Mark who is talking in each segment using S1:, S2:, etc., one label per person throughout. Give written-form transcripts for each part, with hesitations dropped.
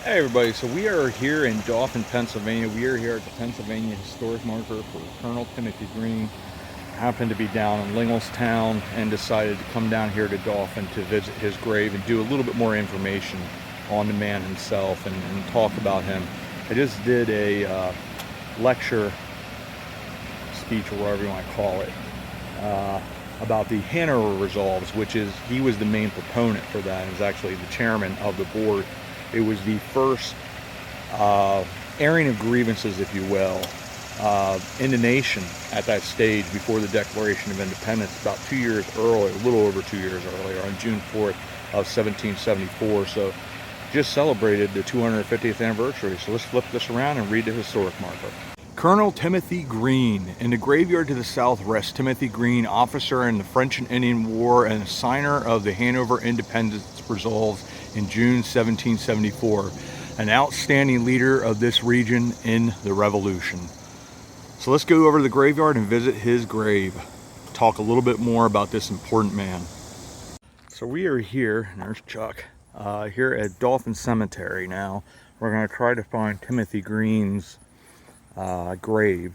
S1: Hey everybody, so we are here in Dauphin, Pennsylvania. We are here at the Pennsylvania Historic Marker for Colonel Timothy Green. Happened to be down in Linglestown and decided to come down here to Dauphin to visit his grave and do a little bit more information on the man himself and talk about him. I just did a lecture speech, or whatever you want to call it, about the Hanover Resolves, which is, he was the main proponent for that and is actually the chairman of the board. It was the first airing of grievances, if you will, in the nation at that stage before the Declaration of Independence, about 2 years earlier, a little over 2 years earlier, on June 4th of 1774. So just celebrated the 250th anniversary. So let's flip this around and read the historic marker. Colonel Timothy Green. In the graveyard to the south rests Timothy Green, officer in the French and Indian War and signer of the Hanover Independence Resolves in June 1774, an outstanding leader of this region in the Revolution. So let's go over to the graveyard and visit his grave. Talk a little bit more about this important man. So we are here, and there's Chuck, here at Dauphin Cemetery now. We're going to try to find Timothy Green's grave.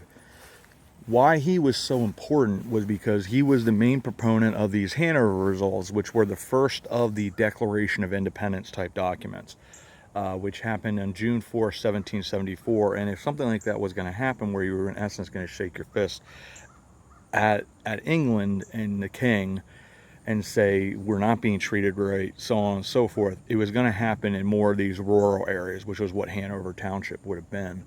S1: Why he was so important was because he was the main proponent of these Hanover Resolves, which were the first of the Declaration of Independence type documents, which happened on June 4, 1774. And if something like that was going to happen, where you were in essence going to shake your fist at England and the king and say, we're not being treated right, so on and so forth, it was going to happen in more of these rural areas, which was what Hanover Township would have been.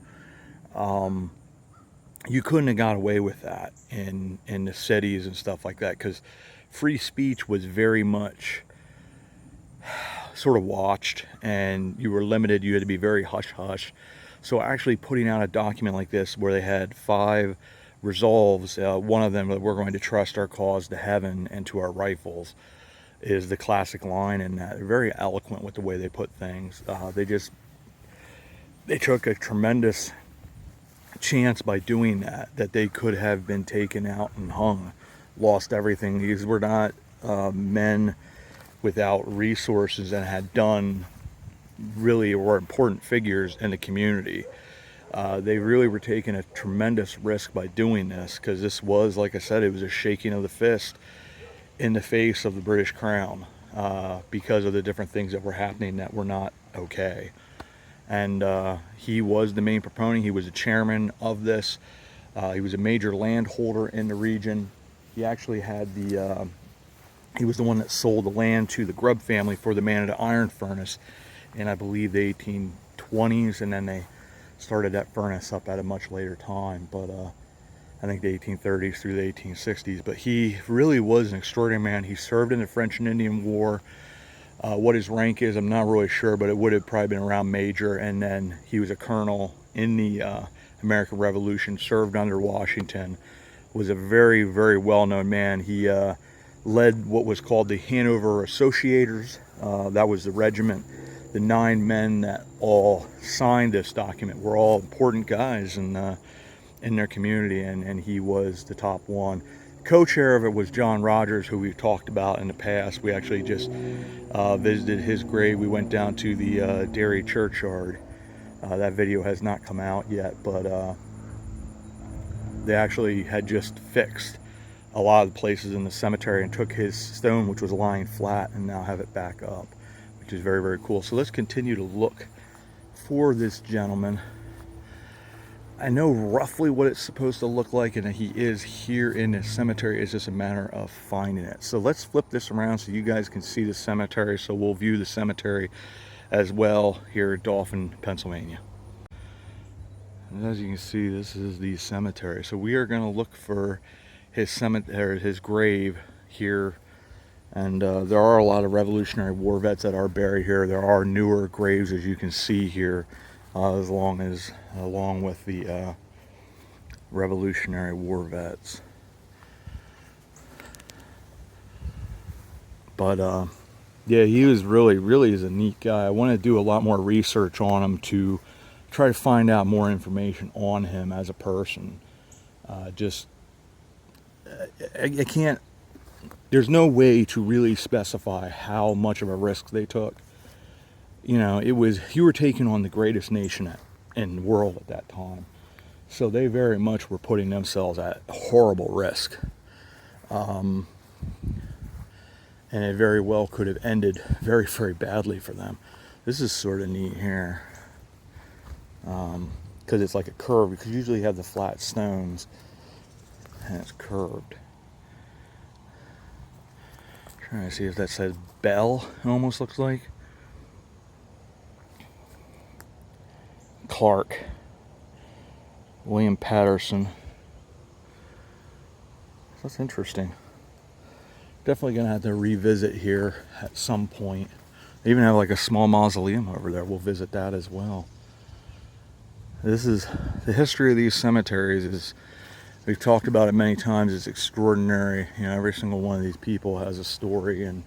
S1: You couldn't have got away with that in the cities and stuff like that, because free speech was very much sort of watched, and you were limited. You had to be very hush-hush. So actually putting out a document like this where they had 5 resolves, one of them that we're going to trust our cause to heaven and to our rifles, is the classic line in that. They're very eloquent with the way they put things. They took a tremendous chance by doing that they could have been taken out and hung, lost everything. These were not men without resources and had done really were important figures in the community. They really were taking a tremendous risk by doing this, because this was, like I said, it was a shaking of the fist in the face of the British Crown, because of the different things that were happening that were not okay. And he was the main proponent. He was the chairman of this. He was a major landholder in the region. He actually had he was the one that sold the land to the Grubb family for the man of the iron furnace in, I believe, the 1820s, and then they started that furnace up at a much later time, but I think the 1830s through the 1860s. But he really was an extraordinary man. He served in the French and Indian War. What his rank is, I'm not really sure, but it would have probably been around major. And then he was a colonel in the American Revolution, served under Washington, was a very, very well-known man. He led what was called the Hanover Associators. That was the regiment. The 9 men that all signed this document were all important guys in their community, and he was the top one. Co-chair of it was John Rogers, who we've talked about in the past. We actually just visited his grave. We went down to the Derry churchyard. That video has not come out yet, but they actually had just fixed a lot of the places in the cemetery and took his stone, which was lying flat, and now have it back up, which is very, very cool. So let's continue to look for this gentleman. I know roughly what it's supposed to look like, and he is here in the cemetery. It's just a matter of finding it. So let's flip this around so you guys can see the cemetery. So we'll view the cemetery as well here at Dauphin, Pennsylvania. And as you can see, this is the cemetery. So we are going to look for his cemetery, his grave here. And there are a lot of Revolutionary War vets that are buried here. There are newer graves, as you can see here, along with the Revolutionary War vets. But yeah, he was really is a neat guy. I want to do a lot more research on him to try to find out more information on him as a person. I can't, there's no way to really specify how much of a risk they took. you know, you were taking on the greatest nation in the world at that time. So they very much were putting themselves at horrible risk. And it very well could have ended very, very badly for them. This is sort of neat here. Because it's like a curve, because usually you have the flat stones and it's curved. Trying to see if that says Bell, it almost looks like. Clark. William Patterson. That's interesting. Definitely gonna have to revisit here at some point. They even have like a small mausoleum over there. We'll visit that as well. This is the history of these cemeteries. Is we've talked about it many times. It's extraordinary. You know, every single one of these people has a story, and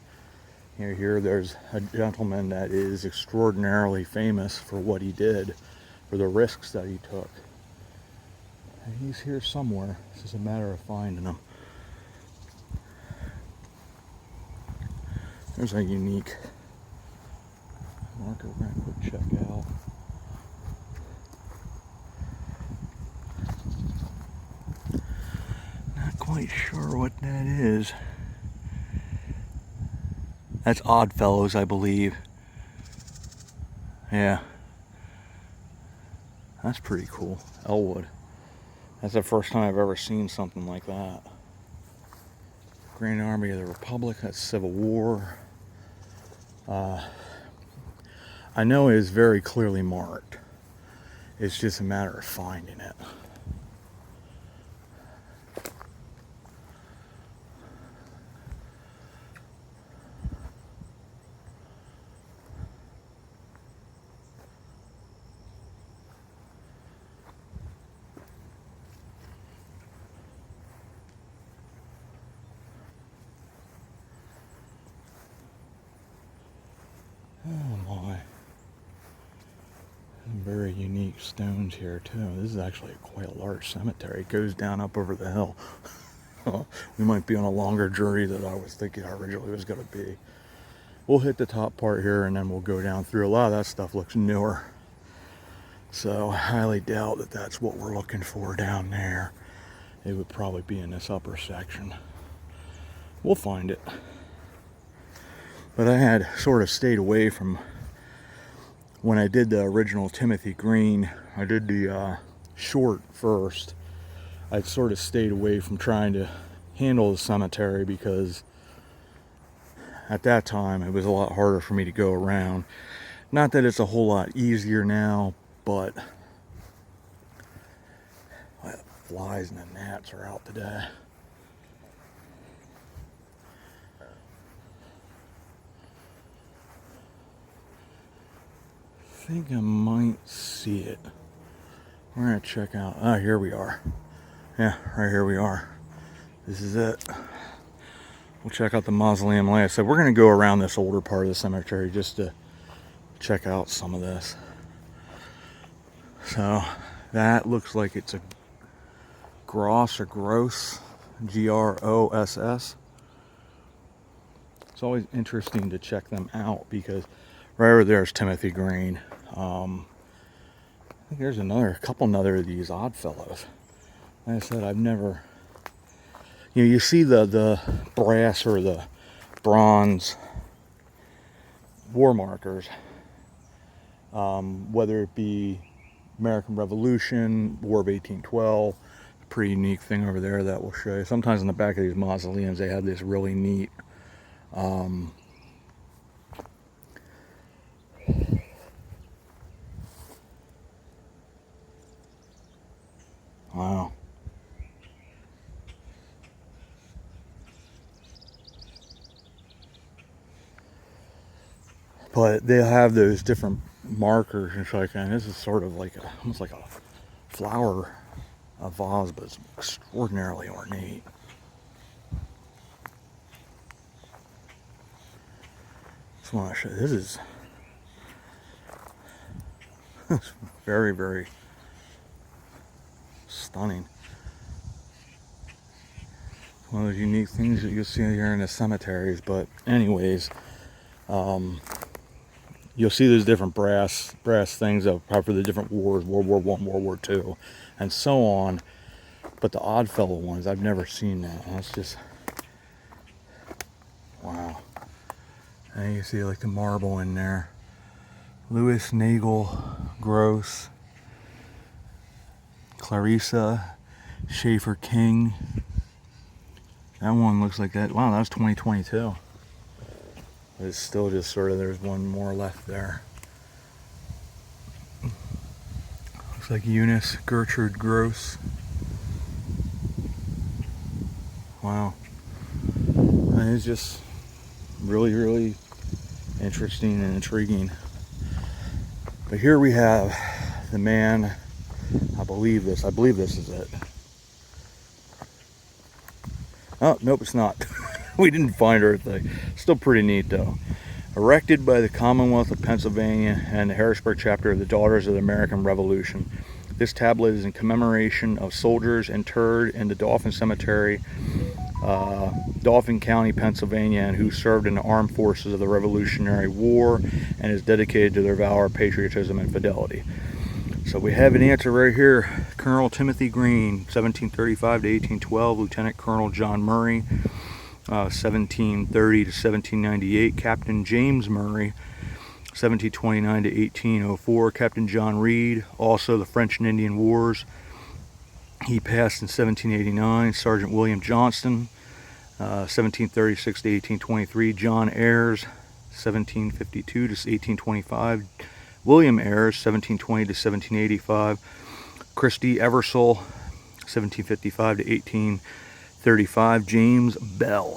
S1: you know, here there's a gentleman that is extraordinarily famous for what he did, for the risks that he took. And he's here somewhere. It's just a matter of finding him. There's a unique marker we're going to check out. Not quite sure what that is. That's Oddfellows, I believe. Yeah. That's pretty cool. Elwood. That's the first time I've ever seen something like that. Grand Army of the Republic, that's Civil War. I know it is very clearly marked. It's just a matter of finding it. Oh my. Some very unique stones here too. This is actually quite a large cemetery. It goes down up over the hill. We might be on a longer journey than I was thinking originally it was going to be. We'll hit the top part here and then we'll go down through. A lot of that stuff looks newer. So I highly doubt that that's what we're looking for down there. It would probably be in this upper section. We'll find it. But I had sort of stayed away from, when I did the original Timothy Green, I did the short first. I'd sort of stayed away from trying to handle the cemetery because at that time it was a lot harder for me to go around. Not that it's a whole lot easier now, but the flies and the gnats are out today. I think I might see it. We're gonna check out. Oh, here we are. Yeah, right here we are. This is it. We'll check out the mausoleum. Like I said, we're gonna go around this older part of the cemetery just to check out some of this. So that looks like it's a Gross or Gross, Gross. It's always interesting to check them out because right over there is Timothy Green. I think there's a couple of these Oddfellows. Like I said, I've never, you know, you see the brass or the bronze war markers, whether it be American Revolution, War of 1812, a pretty unique thing over there that we'll show you. Sometimes in the back of these mausoleums they have this really neat wow. But they'll have those different markers and such, and this is sort of like almost like a flower, a vase, but it's extraordinarily ornate. Just want to show you, this is very, very stunning. One of those unique things that you'll see here in the cemeteries. But anyways, you you'll see those different brass things of for the different wars, World War I, World War II, and so on. But the Oddfellow ones, I've never seen that. That's just, wow. And you see like the marble in there. Louis Nagel Gross, Clarissa Schaefer King. That one looks like that. Wow, that was 2022. It's still just sort of, there's one more left there. Looks like Eunice Gertrude Gross. Wow. And it's just really, really interesting and intriguing. But here we have the man, I believe this is it. Oh, nope, it's not. We didn't find her thing. Still pretty neat though. Erected by the Commonwealth of Pennsylvania and the Harrisburg chapter of the Daughters of the American Revolution. This tablet is in commemoration of soldiers interred in the Dauphin Cemetery, Dauphin County, Pennsylvania, and who served in the armed forces of the Revolutionary War, and is dedicated to their valor, patriotism, and fidelity. So we have an answer right here. Colonel Timothy Green, 1735 to 1812. Lieutenant Colonel John Murray, 1730 to 1798. Captain James Murray, 1729 to 1804. Captain John Reed, also the French and Indian Wars. He passed in 1789. Sergeant William Johnston, 1736 to 1823. John Ayres, 1752 to 1825. William Ayres, 1720 to 1785. Christy Eversole, 1755 to 1835. James Bell,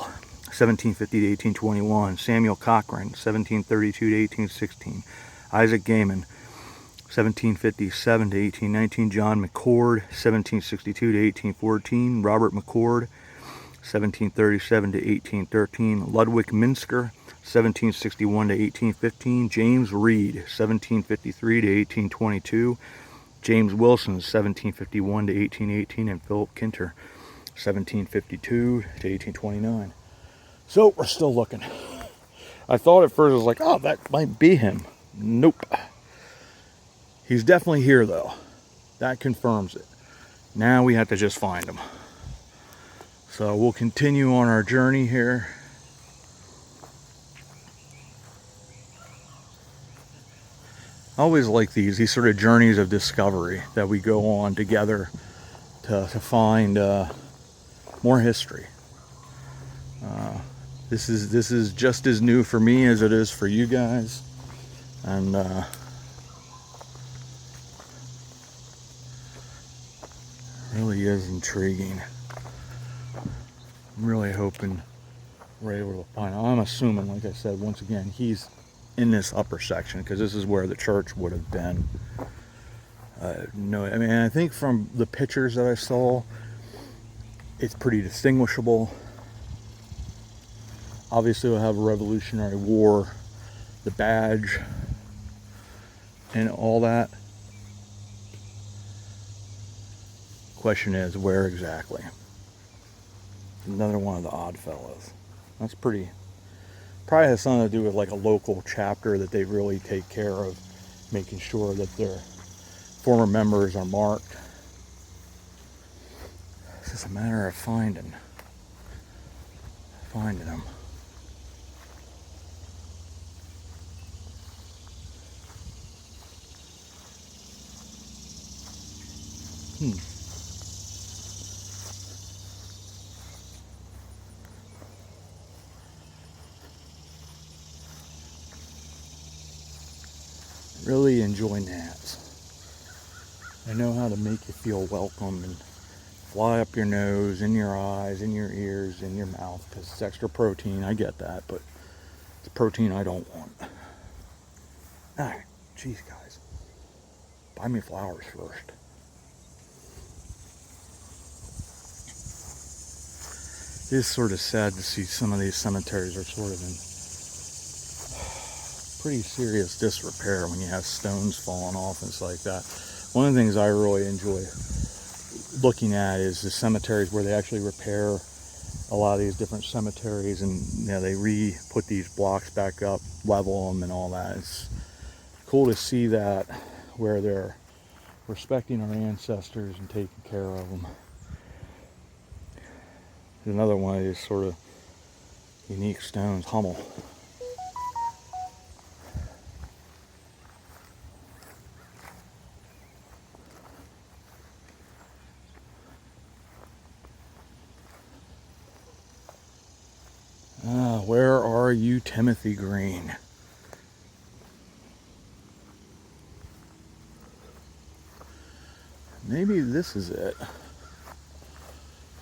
S1: 1750 to 1821. Samuel Cochran, 1732 to 1816. Isaac Gaiman, 1757 to 1819. John McCord, 1762 to 1814. Robert McCord, 1737 to 1813. Ludwig Minsker, 1761 to 1815. James Reed, 1753 to 1822. James Wilson, 1751 to 1818. And Philip Kinter, 1752 to 1829. So we're still looking. I thought at first I was like, oh, that might be him. Nope. He's definitely here though. That confirms it. Now we have to just find him. So we'll continue on our journey here. I always like these sort of journeys of discovery that we go on together to find more history. This is just as new for me as it is for you guys, and really is intriguing. I'm really hoping we're able to find him. I'm assuming, like I said, once again, he's in this upper section because this is where the church would have been. No, I mean, I think from the pictures that I saw, it's pretty distinguishable. Obviously, we'll have a Revolutionary War, the badge, and all that. Question is, where exactly? Another one of the Oddfellows. That's pretty. Probably has something to do with like a local chapter that they really take care of, making sure that their former members are marked. It's just a matter of finding them. Really enjoy gnats. They know how to make you feel welcome and fly up your nose, in your eyes, in your ears, in your mouth, because it's extra protein. I get that, but it's protein I don't want. Alright, geez guys, buy me flowers first. It is sort of sad to see some of these cemeteries are sort of in pretty serious disrepair when you have stones falling off and stuff like that. One of the things I really enjoy looking at is the cemeteries where they actually repair a lot of these different cemeteries, and you know, they put these blocks back up, level them and all that. cool to see that, where they're respecting our ancestors and taking care of them. There's another one of these sort of unique stones, Hummel. Where are you, Timothy Green? Maybe this is it.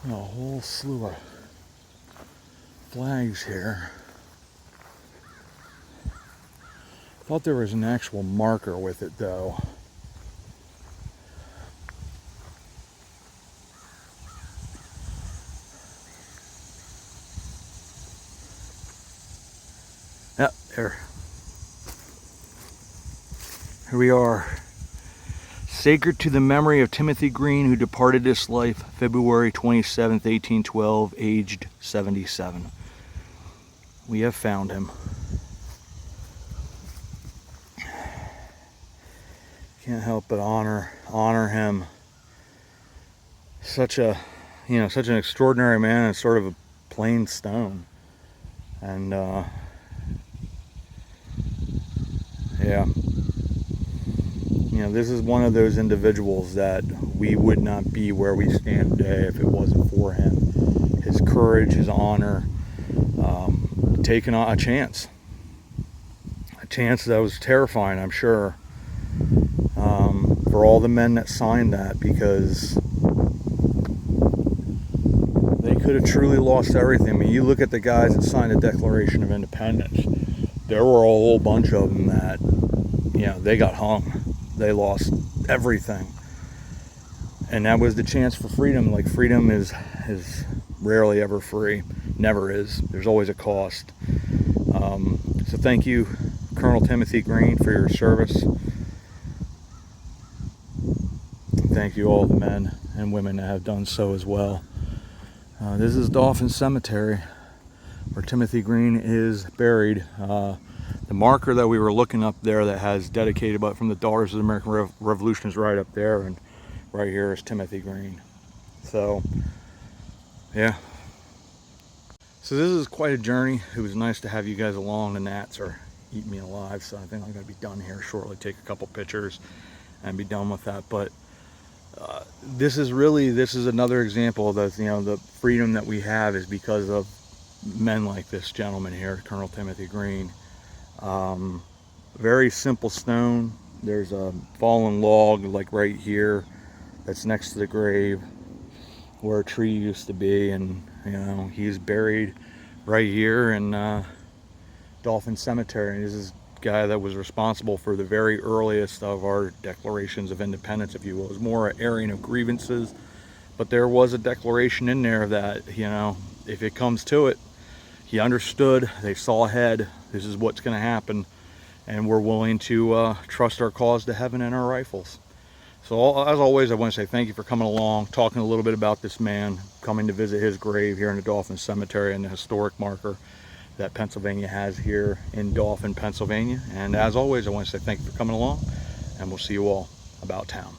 S1: A whole slew of flags here. Thought there was an actual marker with it though. Yep, there. Here we are. Sacred to the memory of Timothy Green, who departed this life February 27th, 1812, aged 77. We have found him. Can't help but honor him. Such an extraordinary man, and sort of a plain stone. And yeah. This is one of those individuals that we would not be where we stand today if it wasn't for him. His courage, his honor, taking a chance. A chance that was terrifying, I'm sure, for all the men that signed that, because they could have truly lost everything. I mean, you look at the guys that signed the Declaration of Independence, there were a whole bunch of them that, they got hung. They lost everything, and that was the chance for freedom. Like, freedom is rarely ever free, never is. There's always a cost. So thank you, Colonel Timothy Green, for your service. Thank you all the men and women that have done so as well. This is Dauphin Cemetery, where Timothy Green is buried. The marker that we were looking up there that has dedicated but from the Daughters of the American Revolution is right up there, and right here is Timothy Green. So yeah, so this is quite a journey. It was nice to have you guys along. The gnats are eating me alive, so I think I'm going to be done here shortly, take a couple pictures and be done with that. But this is another example of the freedom that we have is because of men like this gentleman here, Colonel Timothy Green. Very simple stone. There's a fallen log like right here that's next to the grave where a tree used to be, and he's buried right here in Dauphin Cemetery. And this is a guy that was responsible for the very earliest of our declarations of independence, if you will. It was more an airing of grievances, but there was a declaration in there that, if it comes to it, he understood, they saw ahead, this is what's going to happen, and we're willing to trust our cause to heaven and our rifles. So as always, I want to say thank you for coming along, talking a little bit about this man, coming to visit his grave here in the Dauphin Cemetery and the historic marker that Pennsylvania has here in Dauphin, Pennsylvania. And as always, I want to say thank you for coming along, and we'll see you all about town.